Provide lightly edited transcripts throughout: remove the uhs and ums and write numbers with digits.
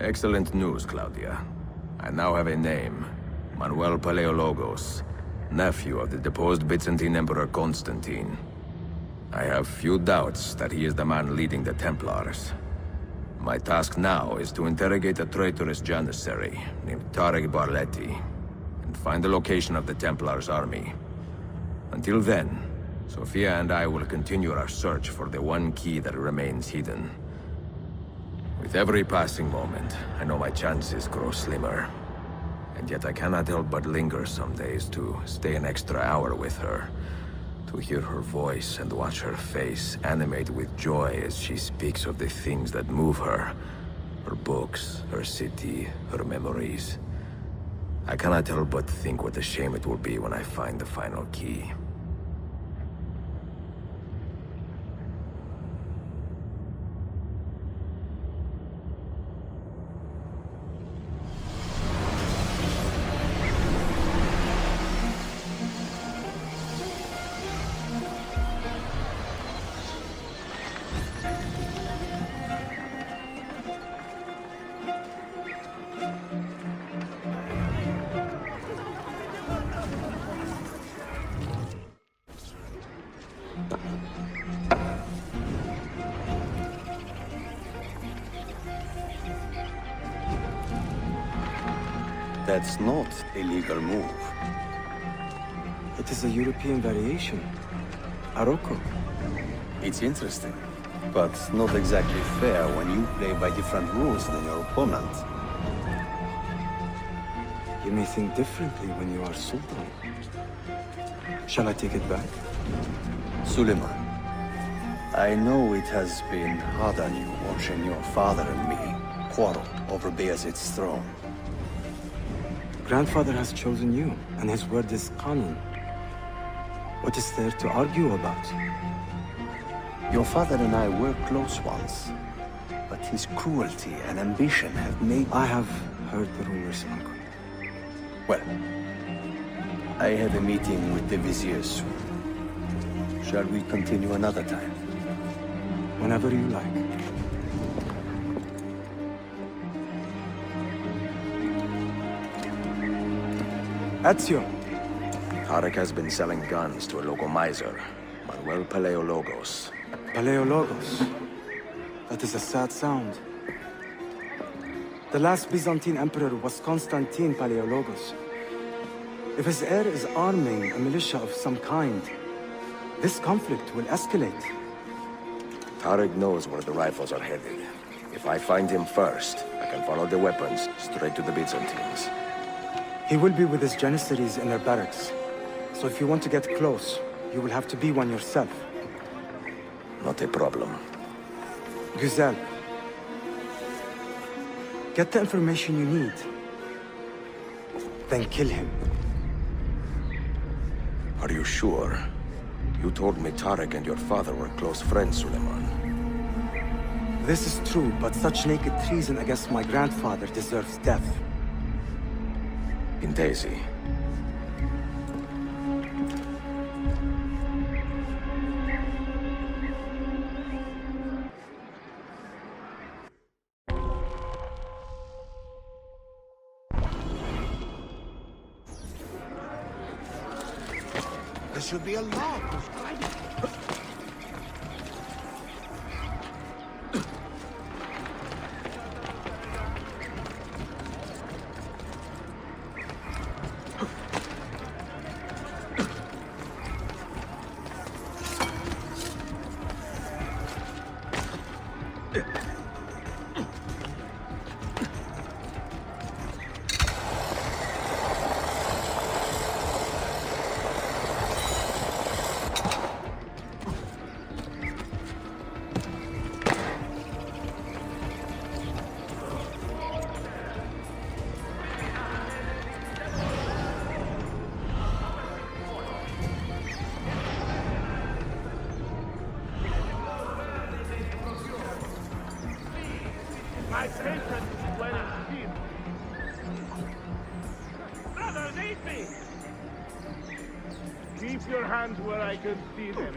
Excellent news, Claudia. I now have a name. Manuel Paleologos, nephew of the deposed Byzantine Emperor Constantine. I have few doubts that he is the man leading the Templars. My task now is to interrogate a traitorous janissary named Tarek Barletti, and find the location of the Templars' army. Until then, Sophia and I will continue our search for the one key that remains hidden. With every passing moment, I know my chances grow slimmer. And yet I cannot help but linger some days to stay an extra hour with her. To hear her voice and watch her face animate with joy as she speaks of the things that move her. Her books, her city, her memories. I cannot help but think what a shame it will be when I find the final key. That's not a legal move. It is a European variation. Arocco. It's interesting, but not exactly fair when you play by different rules than your opponent. You may think differently when you are Sultan. Shall I take it back? Suleiman, I know it has been hard on you watching your father and me quarrel over Bayezid's throne. Grandfather has chosen you, and his word is Qanun. What is there to argue about? Your father and I were close once, but his cruelty and ambition have made... I have heard the rumors, Uncle. Well, I have a meeting with the Vizier soon. Shall we continue another time? Whenever you like. Ezio! Tarek has been selling guns to a local miser, Manuel Paleologos. Paleologos. That is a sad sound. The last Byzantine emperor was Constantine Paleologos. If his heir is arming a militia of some kind, this conflict will escalate. Tarek knows where the rifles are headed. If I find him first, I can follow the weapons straight to the Byzantines. He will be with his janissaries in their barracks. So if you want to get close, you will have to be one yourself. Not a problem. Güzel. Get the information you need. Then kill him. Are you sure? You told me Tarek and your father were close friends, Suleiman. This is true, but such naked treason against my grandfather deserves death. In Daisy. There should be a law. My patron is wearing steel. Brothers, eat me! Keep your hands where I can see them.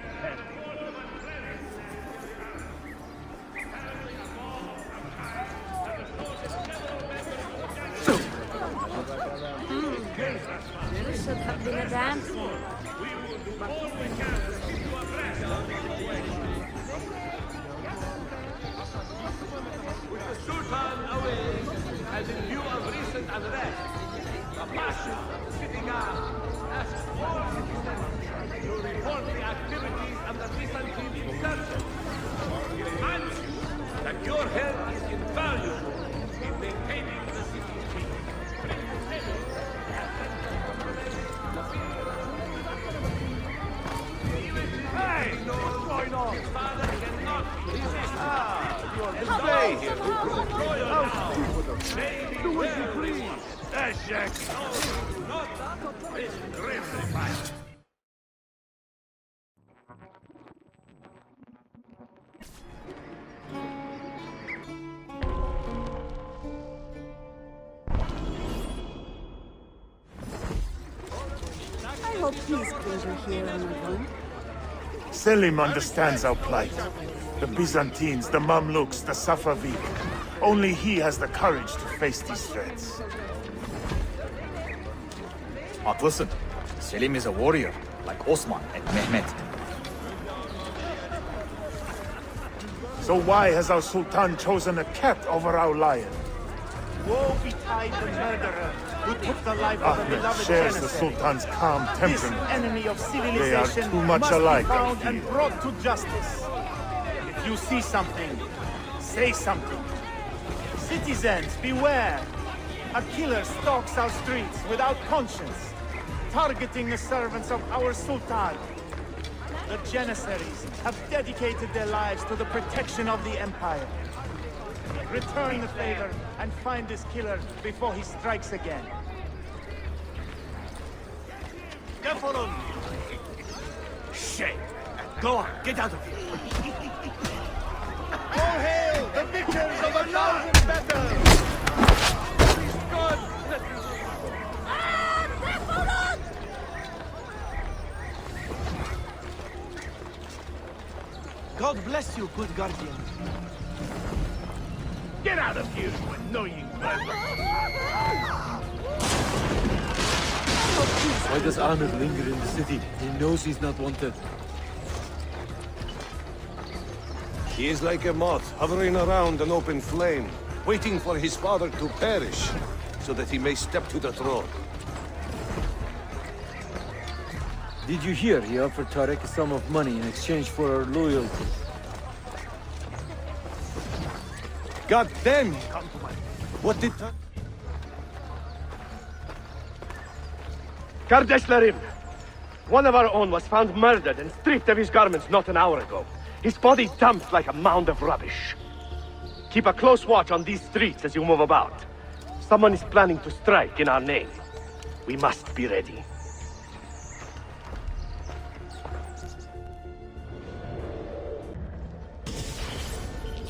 should have been a damsel. With the Sultan away, and in view of recent unrest, the Pasha of the city guard asks all citizens to report the activities of the Byzantine insurgents. He reminds you that your help is invaluable in maintaining the city's peace. Hey! What's going on? His father cannot resist. You are displayed here to prove royal now. Do as you please. Eshek. No, not this grimly fight. I hope peace brings you here, Anagon. Selim understands our plight. The Byzantines, the Mamluks, the Safavid. Only he has the courage to face these threats. Haklısın. Selim is a warrior, like Osman and Mehmet. So why has our Sultan chosen a cat over our lion? Woe betide the murderer who took the life of the Ahmed beloved shares the Janissary. Sultan's calm This temperament. enemy of They are civilization too much must alike, be I found and fear. brought to justice. If you see something, say something. Citizens, beware! A killer stalks our streets without conscience, targeting the servants of our Sultan. The Janissaries have dedicated their lives to the protection of the Empire. Return the favor and find this killer before he strikes again. Shame. Go on, get out of here. All hail the victors of 1,000 battles! God bless you, good guardian. Get out of here, you annoying pervert. Why does Ahmed linger in the city? He knows he's not wanted. He is like a moth hovering around an open flame, waiting for his father to perish, so that he may step to the throne. Did you hear he offered Tarek a sum of money in exchange for our loyalty? God damn! What did... Kardeşlerim! One of our own was found murdered and stripped of his garments not an hour ago. His body dumped like a mound of rubbish. Keep a close watch on these streets as you move about. Someone is planning to strike in our name. We must be ready.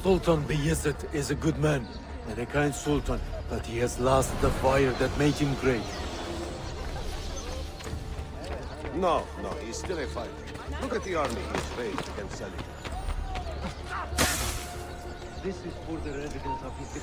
Sultan Bayezid is a good man and a kind sultan, but he has lost the fire that made him great. No, he's still a fighter. Look at the army he's raised against Selim. This is further evidence of his...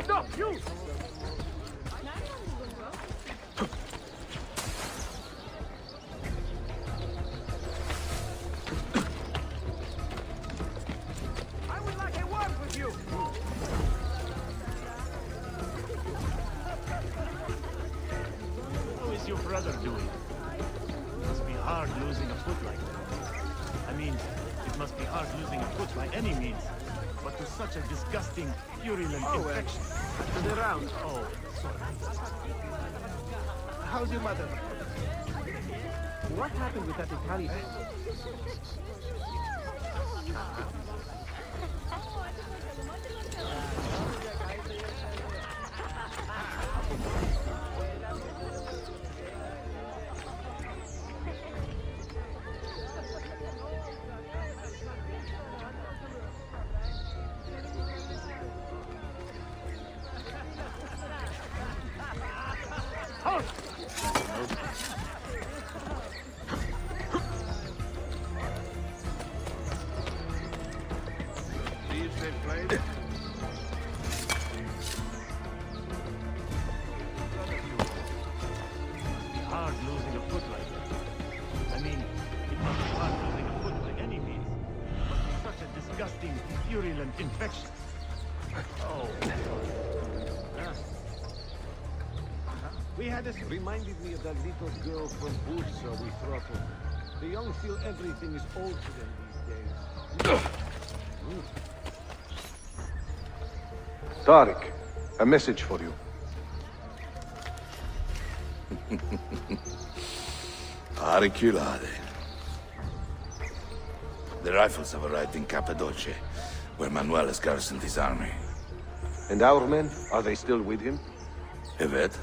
Stop, you! I would like a word with you! How is your brother? mother doing? It must be hard losing a foot like that. I mean, it must be hard losing a foot by any means. But to such a disgusting, virulent infection. Turn around. Oh, sorry. How's your mother? What happened with that Italian? Hard losing a foot like that. I mean, it must be hard losing a foot by any means. But to such a disgusting, virulent infection. Oh. We had this reminded me of that little girl from Bursa we throttled. The young feel everything is old to them these days. Tariq, a message for you. Auriculade. The rifles have arrived in Cappadocia, where Manuel has garrisoned his army. And our men, are they still with him? Evet.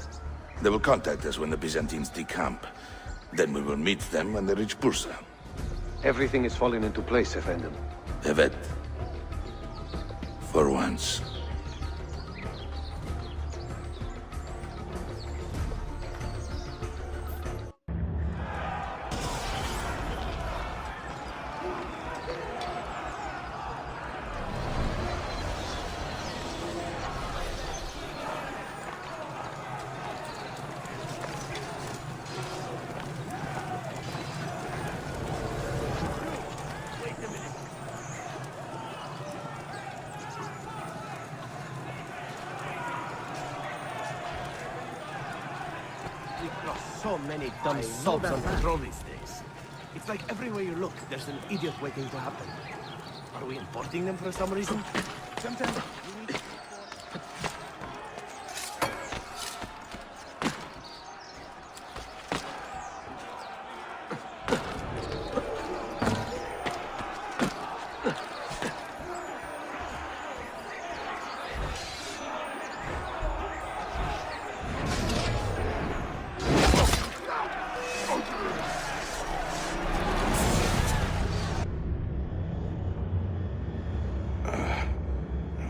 They will contact us when the Byzantines decamp. Then we will meet them when they reach Bursa. Everything is falling into place, Effendim. Evet. For once. So many dumb sops on patrol these days. It's like everywhere you look, there's an idiot waiting to happen. Are we importing them for some reason? Sometimes you need...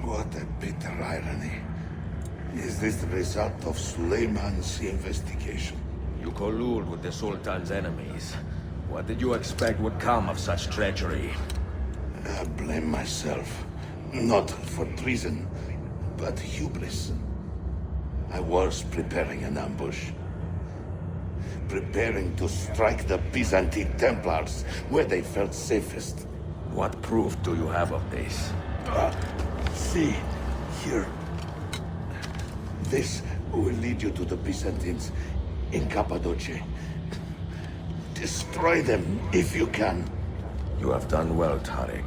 What a bitter irony. Is this the result of Suleiman's investigation? You collude with the Sultan's enemies. What did you expect would come of such treachery? I blame myself. Not for treason, but hubris. I was preparing an ambush. Preparing to strike the Byzantine Templars where they felt safest. What proof do you have of this? See, here. This will lead you to the Byzantines in Cappadocia. Destroy them if you can. You have done well, Tariq.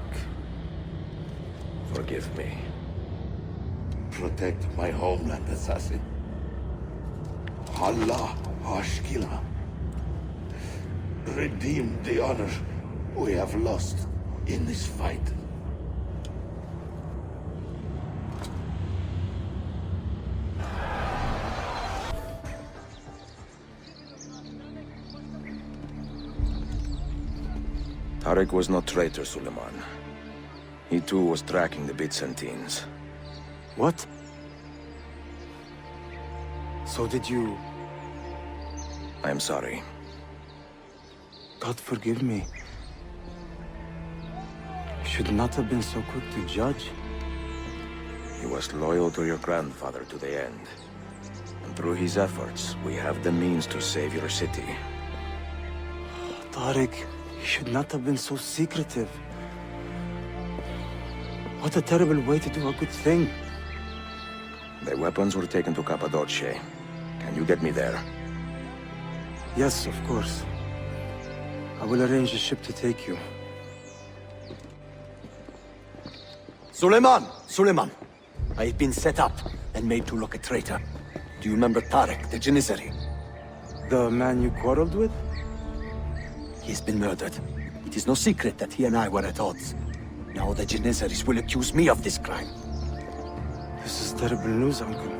Forgive me. Protect my homeland, assassin. Allah Ashkila. Redeem the honor we have lost in this fight. Tariq was no traitor, Suleiman. He too was tracking the Byzantines. What? So did you... I am sorry. God forgive me. I should not have been so quick to judge. He was loyal to your grandfather to the end. And through his efforts, we have the means to save your city. Tariq, you should not have been so secretive. What a terrible way to do a good thing. The weapons were taken to Cappadocia. Can you get me there? Yes, of course. I will arrange a ship to take you. Suleiman! Suleiman! I have been set up and made to look a traitor. Do you remember Tarek, the Janissary? The man you quarreled with? He has been murdered. It is no secret that he and I were at odds. Now the Janissaries will accuse me of this crime. This is terrible news, Uncle.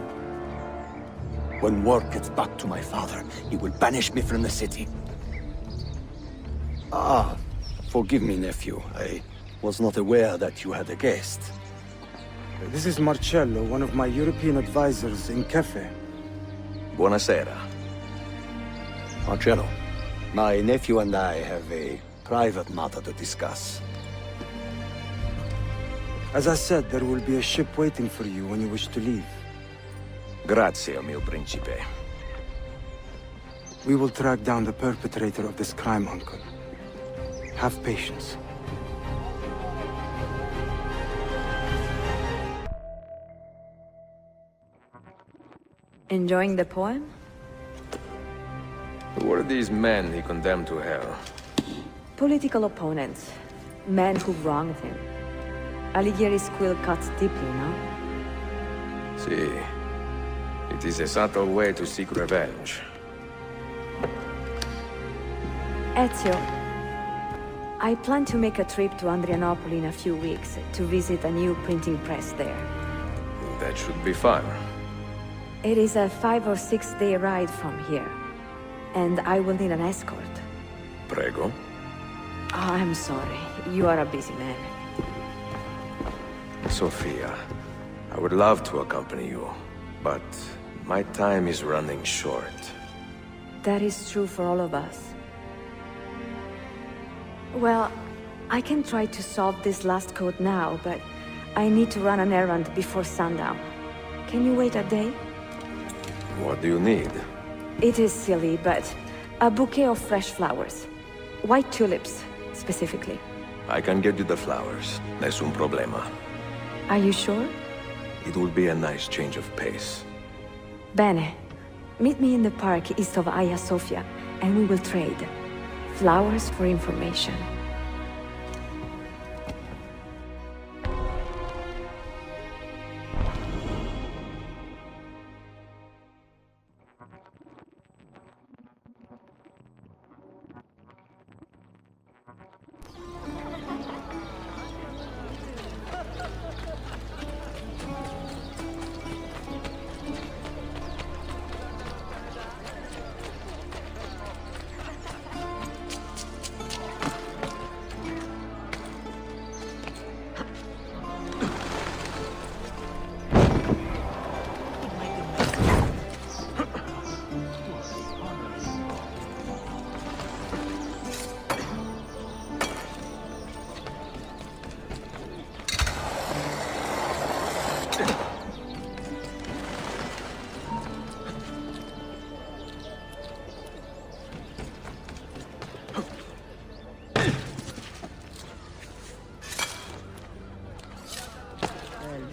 When word gets back to my father, he will banish me from the city. Ah, forgive me, nephew. I was not aware that you had a guest. This is Marcello, one of my European advisors in Cafe. Buonasera. Marcello, my nephew and I have a private matter to discuss. As I said, there will be a ship waiting for you when you wish to leave. Grazie, mio principe. We will track down the perpetrator of this crime, Uncle. Have patience. Enjoying the poem? Who were these men he condemned to hell? Political opponents. Men who wronged him. Alighieri's quill cuts deeply, no? See, it is a subtle way to seek revenge. Ezio, I plan to make a trip to Andrianople in a few weeks to visit a new printing press there. That should be fun. It is a 5 or 6 day ride from here, and I will need an escort. Prego. Oh, I'm sorry. You are a busy man. Sophia, I would love to accompany you, but my time is running short. That is true for all of us. Well, I can try to solve this last code now, but I need to run an errand before sundown. Can you wait a day? What do you need? It is silly, but a bouquet of fresh flowers. White tulips, specifically. I can get you the flowers. Nessun problema. Are you sure? It will be a nice change of pace. Bene. Meet me in the park east of Hagia Sophia, and we will trade. Flowers for information.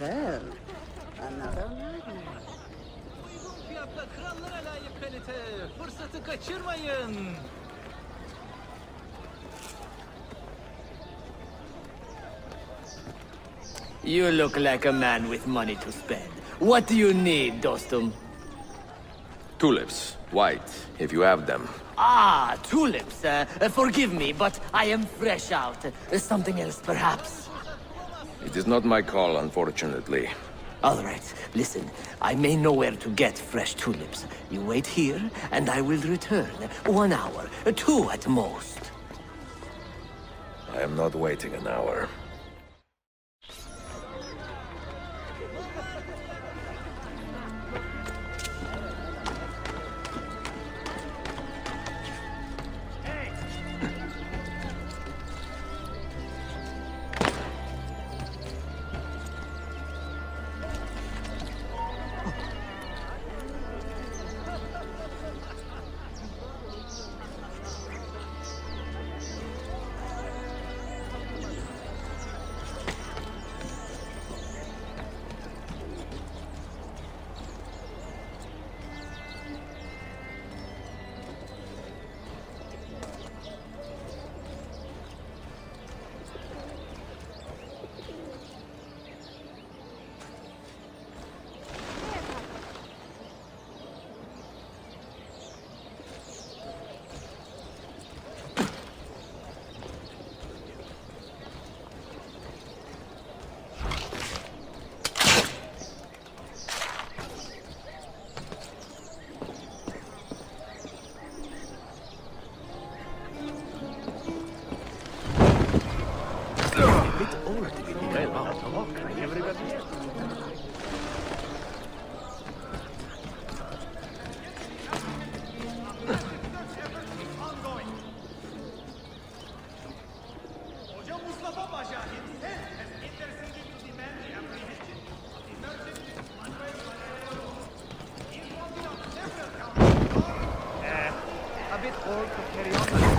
Well, another nightmare. Fiyatla krallara layık kalite. Fırsatı kaçırmayın. You look like a man with money to spend. What do you need, Dostum? Tulips. White, if you have them. Ah, tulips. Forgive me, but I am fresh out. Something else, perhaps? It is not my call, unfortunately. All right, listen. I may know where to get fresh tulips. You wait here, and I will return. 1 hour, 2 at most. I am not waiting an hour. all to carry on.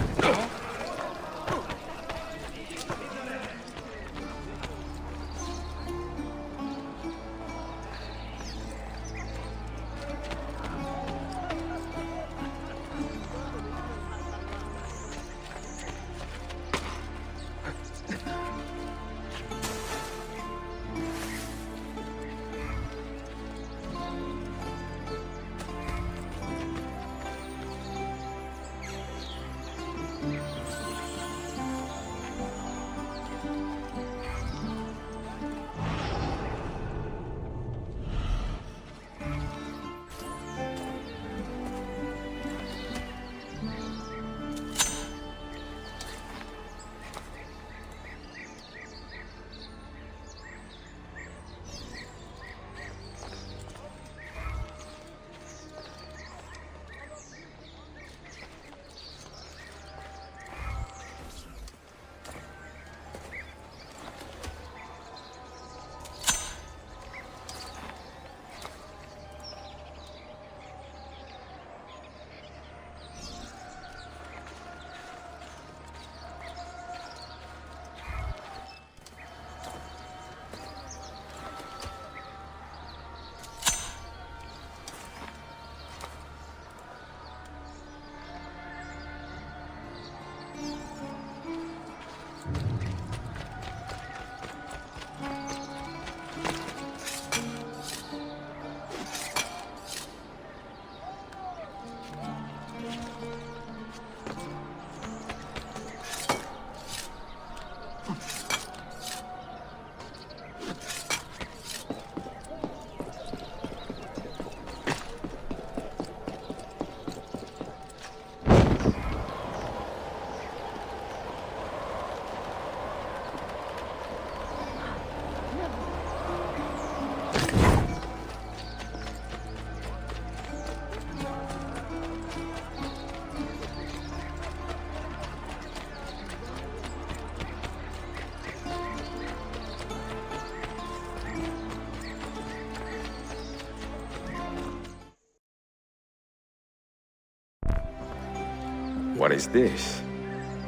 What is this?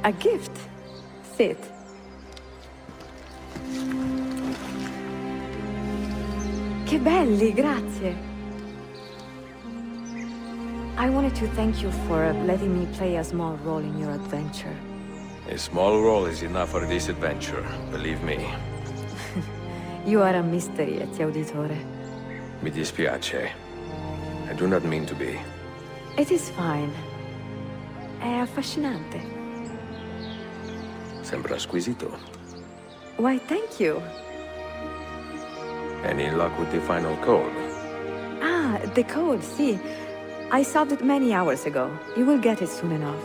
A gift. Sit. Che belli, grazie. I wanted to thank you for letting me play a small role in your adventure. A small role is enough for this adventure, believe me. You are a mystery, Ezio Auditore. Mi dispiace. I do not mean to be. It is fine. È affascinante. Sembra squisito. Why, thank you. Any luck with the final code? Ah, the code, see. I solved it many hours ago. You will get it soon enough.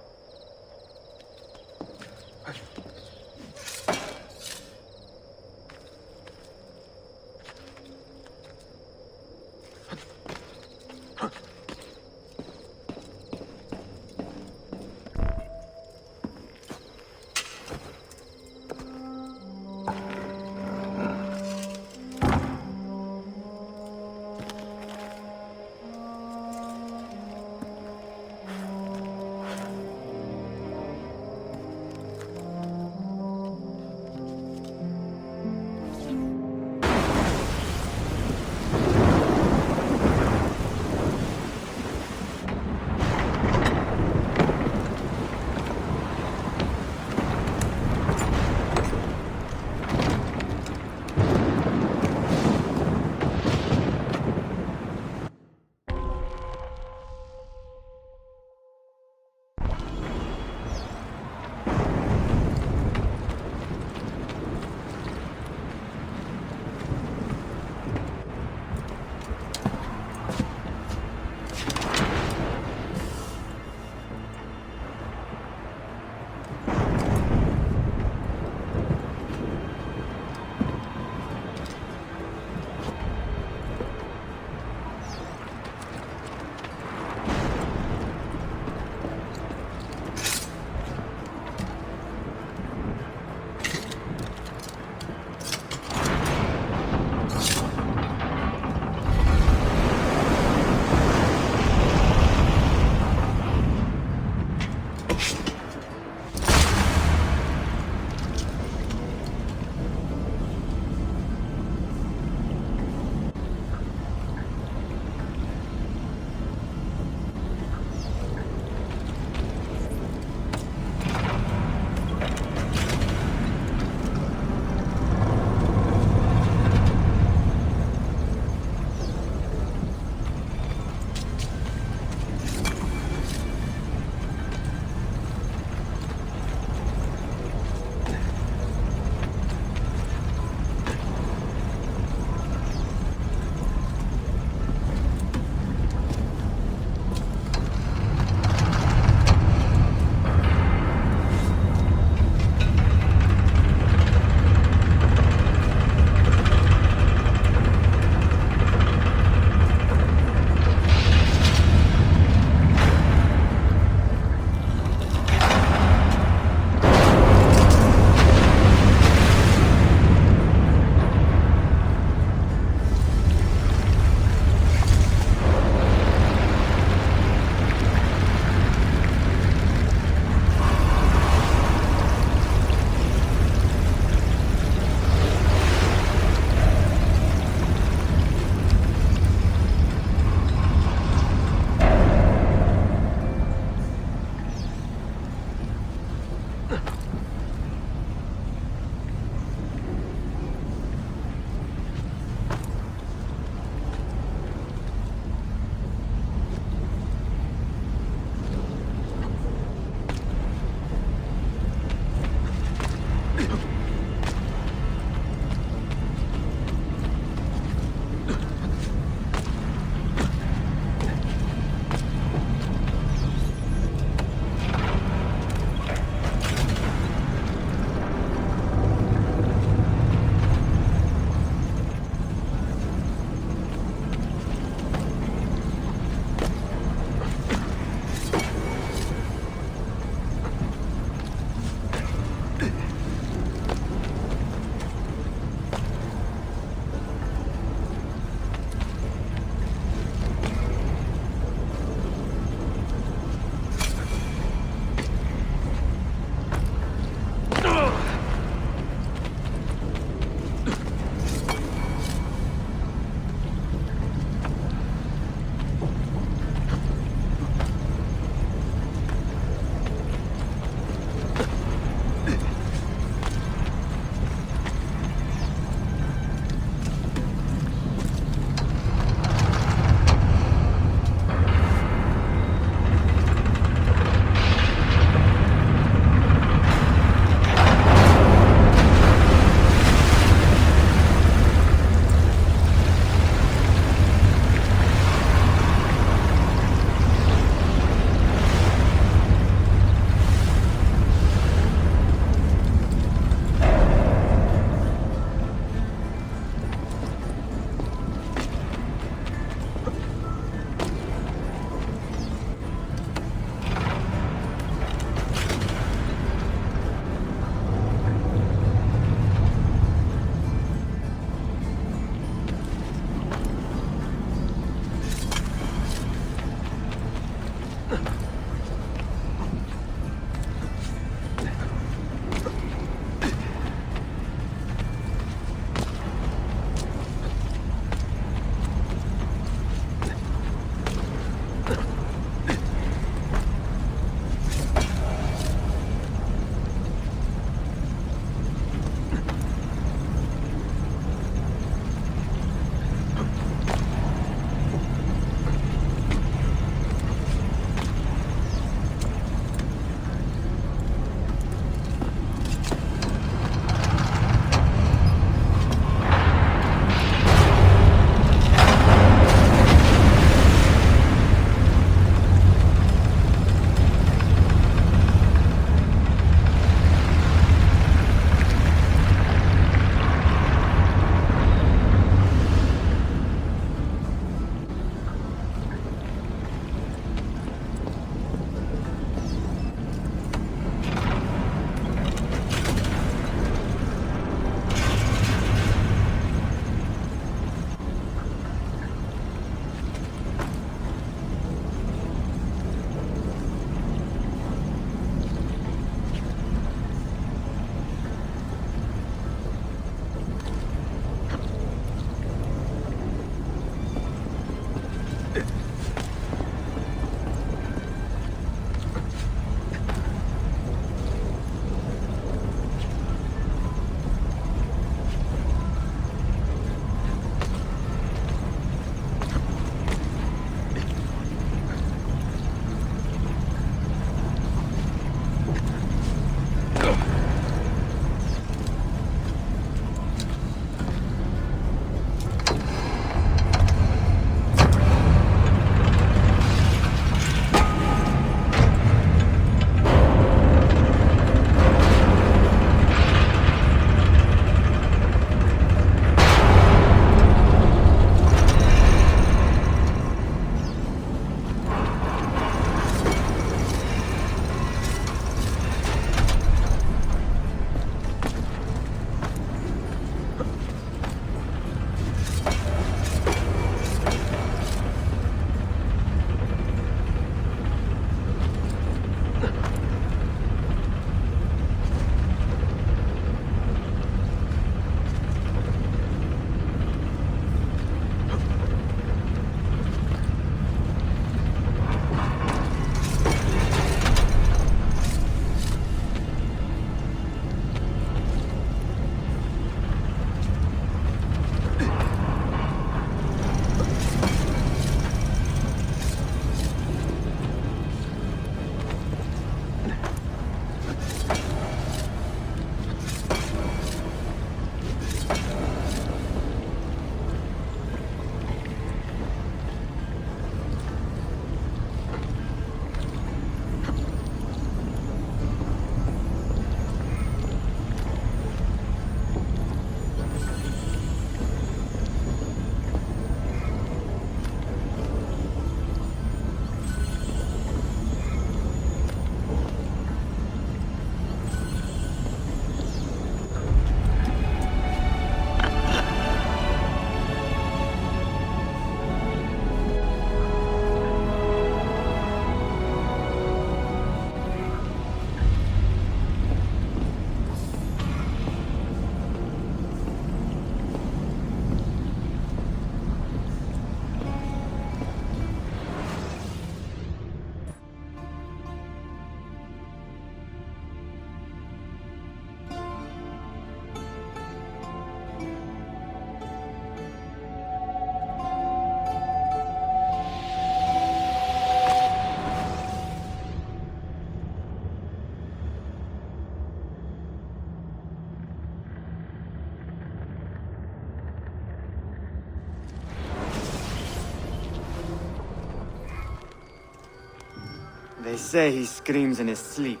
They say he screams in his sleep,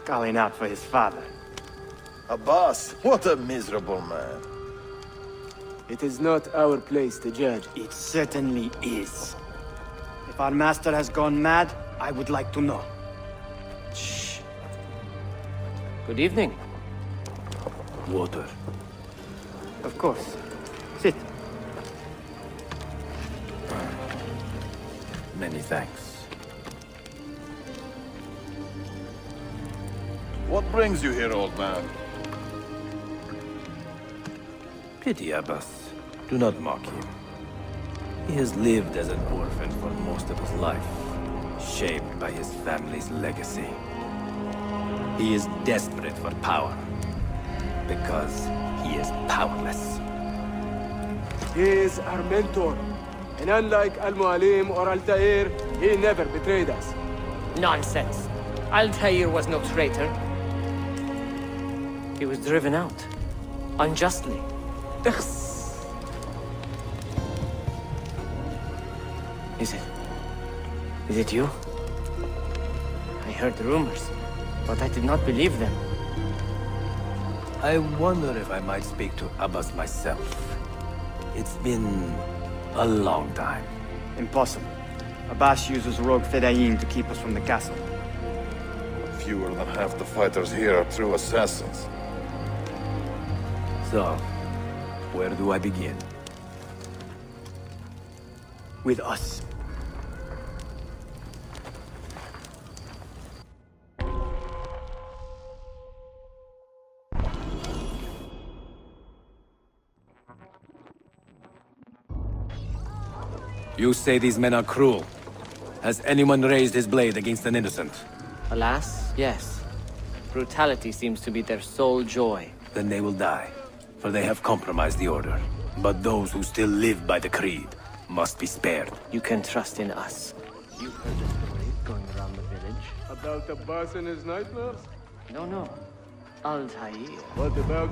calling out for his father. Abbas, what a miserable man. It is not our place to judge. It certainly is. If our master has gone mad, I would like to know. Shh. Good evening. Water. Of course. Sit. Many thanks. What brings you here, old man? Pity Abbas. Do not mock him. He has lived as an orphan for most of his life, shaped by his family's legacy. He is desperate for power, because he is powerless. He is our mentor. And unlike Al-Mualim or Altair, he never betrayed us. Nonsense. Altair was no traitor. He was driven out. Unjustly. Is it you? I heard rumors, but I did not believe them. I wonder if I might speak to Abbas myself. It's been a long time. Impossible. Abbas uses rogue Fedayeen to keep us from the castle. Fewer than half the fighters here are true assassins. So, where do I begin? With us. You say these men are cruel. Has anyone raised his blade against an innocent? Alas, yes. Brutality seems to be their sole joy. Then they will die, for they have compromised the Order. But those who still live by the Creed must be spared. You can trust in us. You heard the story going around the village? About Abbas and his nightmares? No. Altair. What about?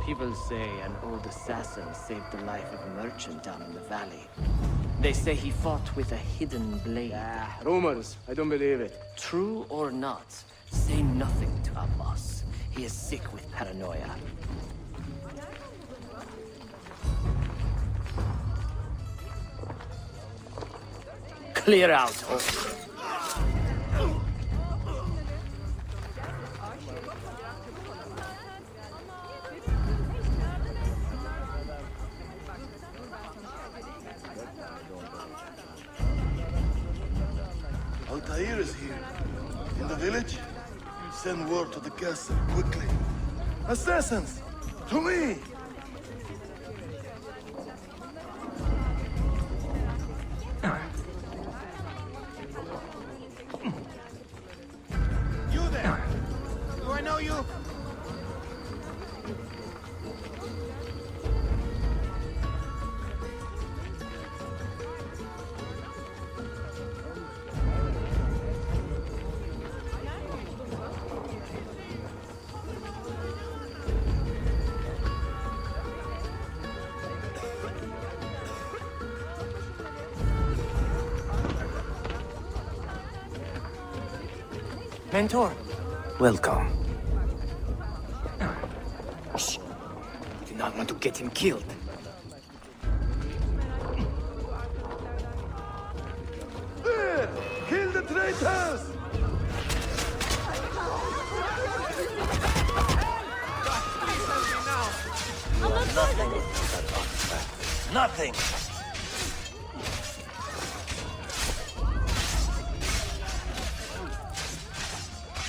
People say an old assassin saved the life of a merchant down in the valley. They say he fought with a hidden blade. Rumors. I don't believe it. True or not, say nothing to Abbas. He is sick with paranoia. Clear out. Altair is here. In the village? Send word to the castle, quickly. Assassins! To me! You there! Do I know you? Mentor. Welcome. Shh. Do not want to get him killed. There! Kill the traitors! Nothing!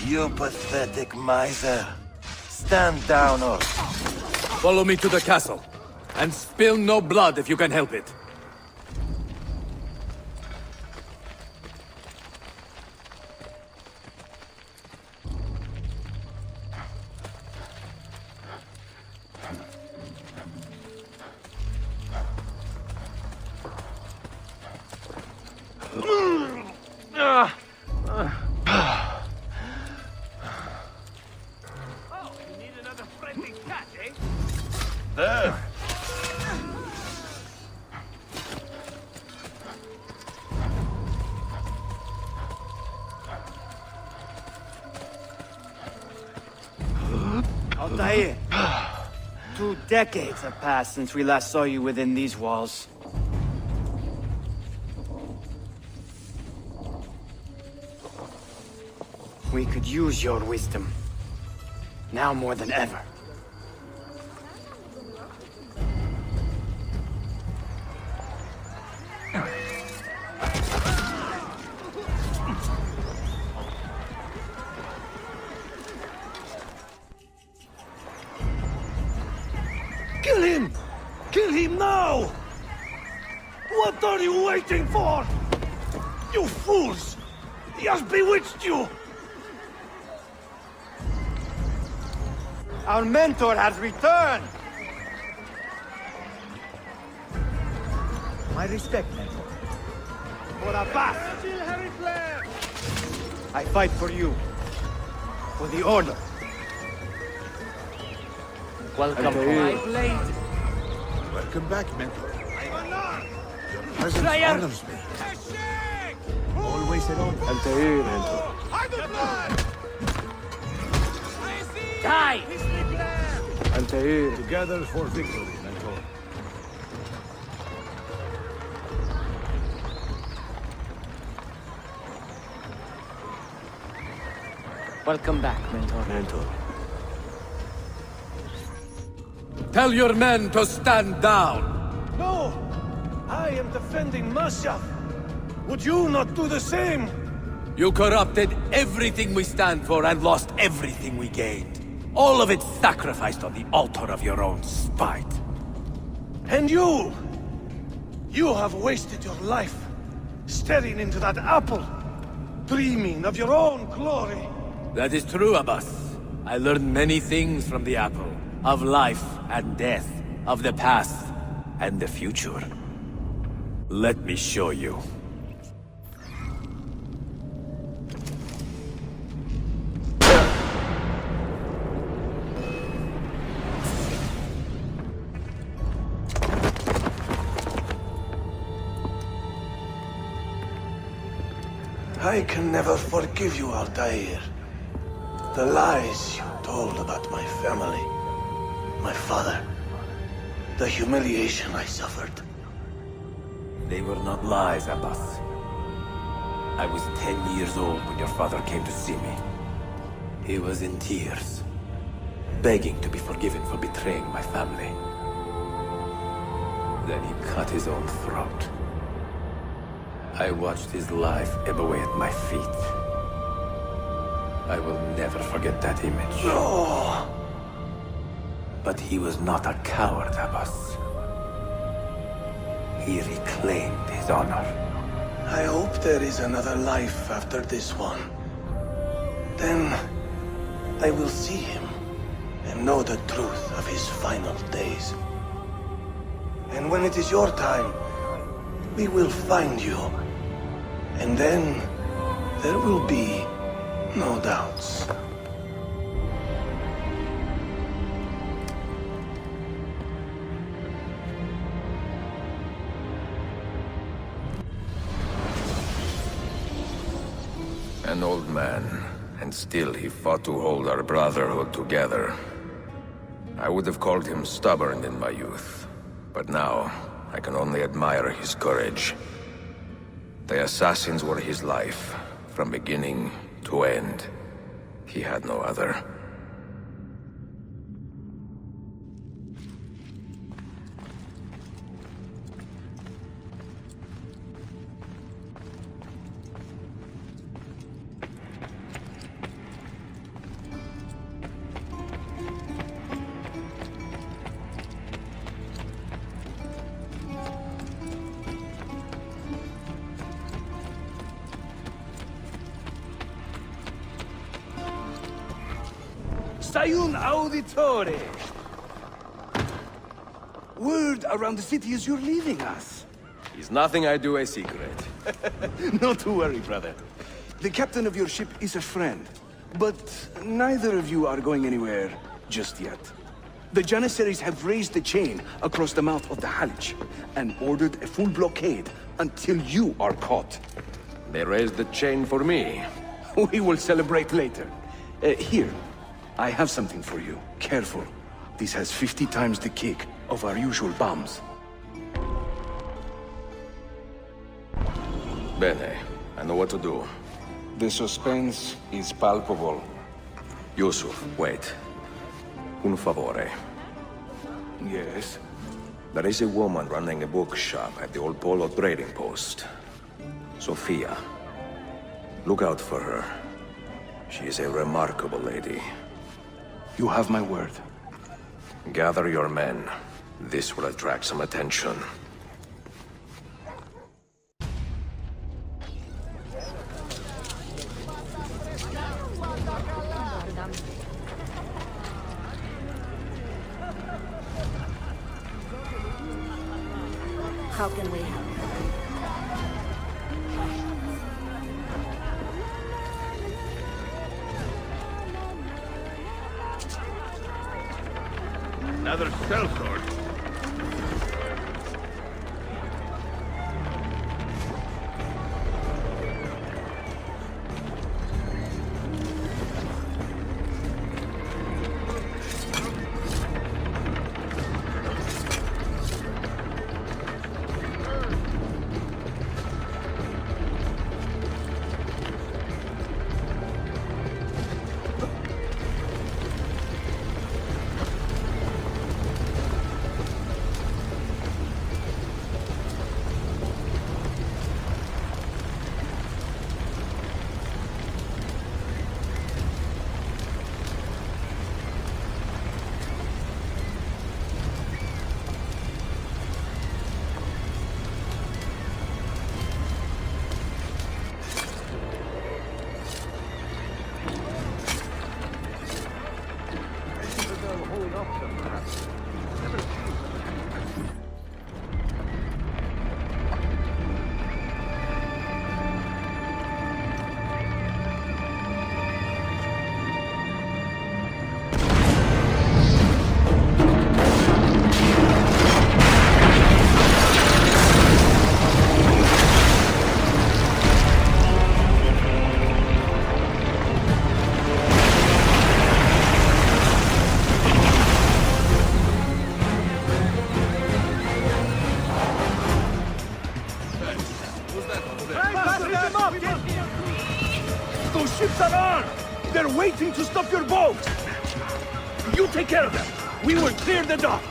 You pathetic miser. Stand down or... Follow me to the castle. And spill no blood if you can help it. Altair, 2 decades have passed since we last saw you within these walls. We could use your wisdom. Now more than ever. Kill him! Kill him now! What are you waiting for? You fools! He has bewitched you! Our mentor has returned! My respect, mentor. For Abbas! I fight for you. For the Order. Welcome to my blade. Welcome back, mentor. Your presence honors me. Always at home. Altair, mentor. Die! Altair. Together for victory, mentor. Welcome back, mentor. Mentor. Tell your men to stand down! No! I am defending Mashaf! Would you not do the same? You corrupted everything we stand for and lost everything we gained. All of it sacrificed on the altar of your own spite. And you! You have wasted your life, staring into that apple, dreaming of your own glory. That is true, Abbas. I learned many things from the apple. Of life and death, of the past and the future. Let me show you. I can never forgive you, Altair. The lies you told about my family. My father. The humiliation I suffered. They were not lies, Abbas. I was 10 years old when your father came to see me. He was in tears, begging to be forgiven for betraying my family. Then he cut his own throat. I watched his life ebb away at my feet. I will never forget that image. No! But he was not a coward, Abbas. He reclaimed his honor. I hope there is another life after this one. Then I will see him and know the truth of his final days. And when it is your time, we will find you. And then there will be no doubts. An old man, and still he fought to hold our Brotherhood together. I would have called him stubborn in my youth, but now I can only admire his courage. The assassins were his life, from beginning to end. He had no other. Sayun Auditore! Word around the city is you're leaving us. Is nothing I do a secret. Not to worry, brother. The captain of your ship is a friend, but neither of you are going anywhere just yet. The Janissaries have raised the chain across the mouth of the Halych and ordered a full blockade until you are caught. They raised the chain for me. We will celebrate later. Here, I have something for you. Careful. This has 50 times the kick of our usual bombs. Bene. I know what to do. The suspense is palpable. Yusuf, wait. Un favore. Yes? There is a woman running a bookshop at the old Polo trading post. Sophia. Look out for her. She is a remarkable lady. You have my word. Gather your men. This will attract some attention. How can we help? Another sellsword. Those ships are armed! They're waiting to stop your boat! You take care of them! We will clear the dock!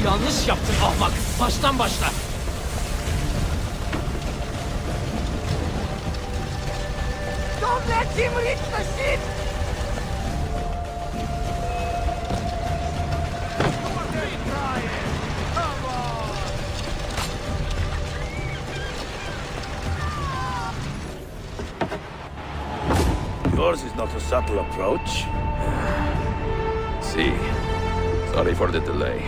Yanlış yaptın ahmak. Baştan başla. Don't let him reach the ship! Yours is not a subtle approach. See. Sorry for the delay.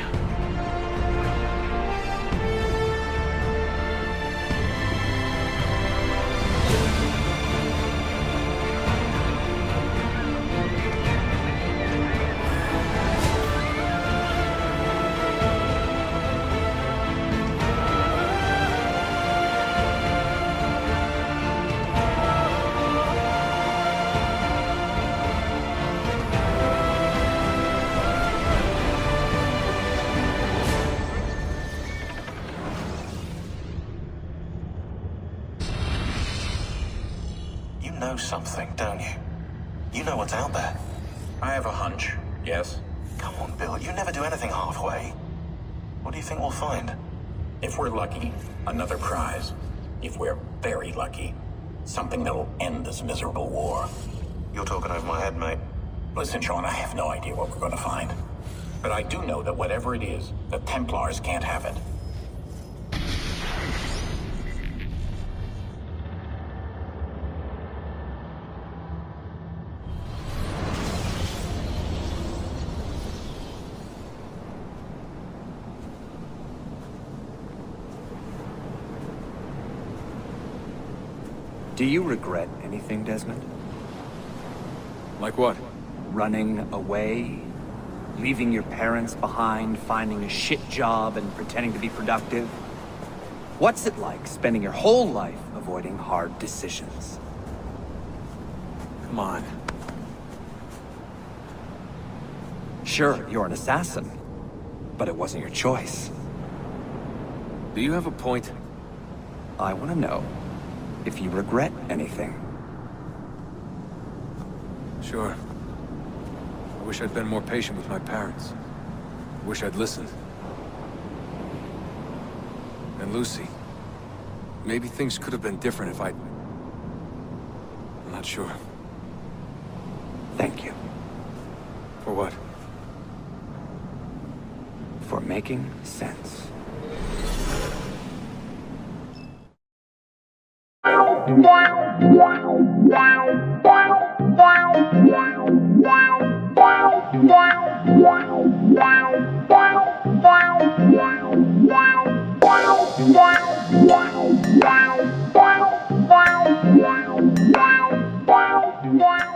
You know something, don't you? You know what's out there. I have a hunch, yes. Come on, Bill, you never do anything halfway. What do you think we'll find? If we're lucky, another prize. If we're very lucky, something that'll end this miserable war. You're talking over my head, mate. Listen, Sean, I have no idea what we're going to find. But I do know that whatever it is, the Templars can't have it. Do you regret anything, Desmond? Like what? Running away? Leaving your parents behind, finding a shit job, and pretending to be productive? What's it like spending your whole life avoiding hard decisions? Come on. Sure, you're an assassin, but it wasn't your choice. Do you have a point? I want to know if you regret anything. Sure. I wish I'd been more patient with my parents. I wish I'd listened. And Lucy. Maybe things could have been different if I'd... I'm not sure. Thank you. For what? For making sense. Wow.